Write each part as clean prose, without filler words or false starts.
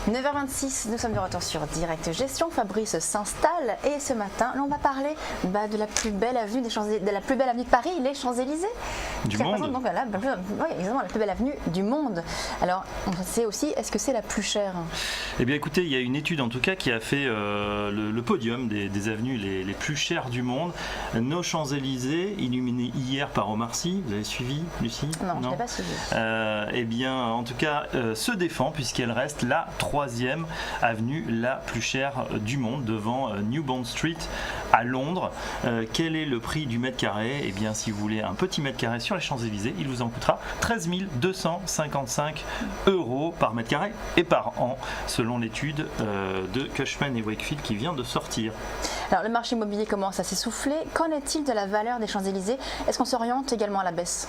9h26, nous sommes de retour sur Direct Gestion. Fabrice s'installe et ce matin, on va parler de la plus belle avenue de Paris, les Champs-Élysées. Du monde. Donc, exactement, la plus belle avenue du monde. Alors, on sait aussi, est-ce que c'est la plus chère? Eh bien, écoutez, il y a une étude en tout cas qui a fait le podium des avenues les plus chères du monde. Nos Champs-Élysées, illuminés hier par Omar Sy. Vous avez suivi, Lucie? Non, je n'ai pas suivi. Eh bien, en tout cas, se défend puisqu'elle reste la troisième avenue la plus chère du monde devant New Bond Street à Londres. Quel est le prix du mètre carré? Eh bien, si vous voulez un petit mètre carré sur les Champs-Élysées, il vous en coûtera 13 255 € par mètre carré et par an, selon l'étude de Cushman & Wakefield qui vient de sortir. Alors, le marché immobilier commence à s'essouffler. Qu'en est-il de la valeur des Champs-Élysées? Est-ce qu'on s'oriente également à la baisse?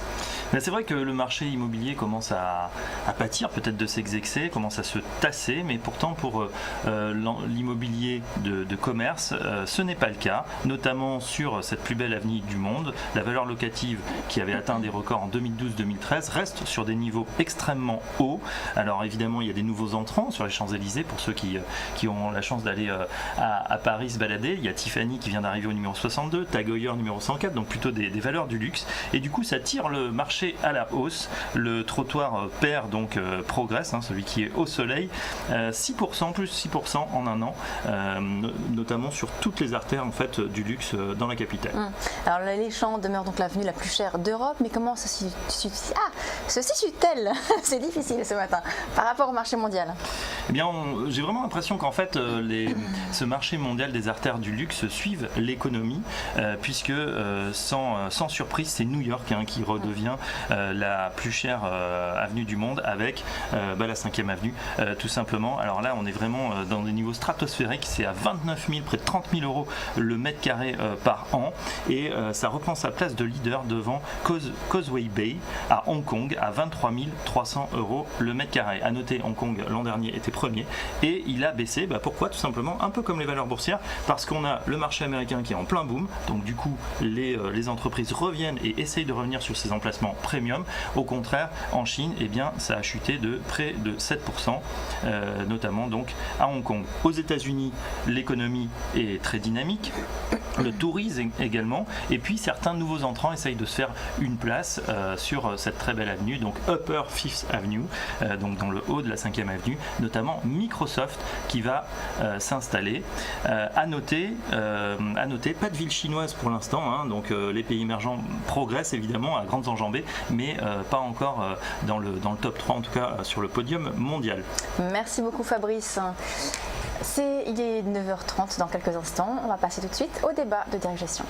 C'est vrai que le marché immobilier commence à pâtir peut-être de ses excès, commence à se tasser, mais pourtant pour l'immobilier de commerce, ce n'est pas le cas, notamment sur cette plus belle avenue du monde. La valeur locative qui avait atteint des records en 2012-2013 reste sur des niveaux extrêmement hauts. Alors évidemment, il y a des nouveaux entrants sur les Champs-Élysées pour ceux qui ont la chance d'aller à Paris se balader. Il y a Tiffany qui vient d'arriver au numéro 62, Tag Heuer numéro 104, donc plutôt des valeurs du luxe. Et du coup, ça tire le marché à la hausse. Le trottoir pair donc progresse, celui qui est au soleil, 6%, plus 6% en un an, notamment sur toutes les artères en fait du luxe dans la capitale. Alors les Champs demeurent donc l'avenue la plus chère d'Europe, mais comment se situe-t-elle c'est difficile ce matin par rapport au marché mondial? Eh bien, j'ai vraiment l'impression qu'en fait ce marché mondial des artères du luxe suivent l'économie, puisque sans surprise, c'est New York qui redevient la plus chère avenue du monde avec la 5e avenue tout simplement. Alors là, on est vraiment dans des niveaux stratosphériques, c'est à 29 000, près de 30 000 € le mètre carré par an, et ça reprend sa place de leader devant Causeway Bay à Hong Kong à 23 300 € le mètre carré. À noter, Hong Kong l'an dernier était premier et il a baissé. Pourquoi? Tout simplement, un peu comme les valeurs boursières, parce qu'on a le marché américain qui est en plein boom, donc du coup les entreprises reviennent et essayent de revenir sur ces emplacements premium. Au contraire, en Chine, eh bien, ça a chuté de près de 7%, notamment donc à Hong Kong. Aux États-Unis, l'économie est très dynamique, le tourisme également, et puis certains nouveaux entrants essayent de se faire une place sur cette très belle avenue, donc Upper Fifth Avenue, donc dans le haut de la 5e avenue, notamment Microsoft qui va s'installer. À noter, pas de ville chinoise pour l'instant, donc les pays émergents progressent évidemment à grandes enjambées, mais pas encore dans le top 3, en tout cas sur le podium mondial. Merci beaucoup Fabrice. Il est 9h30 dans quelques instants. On va passer tout de suite au débat de Direct Gestion.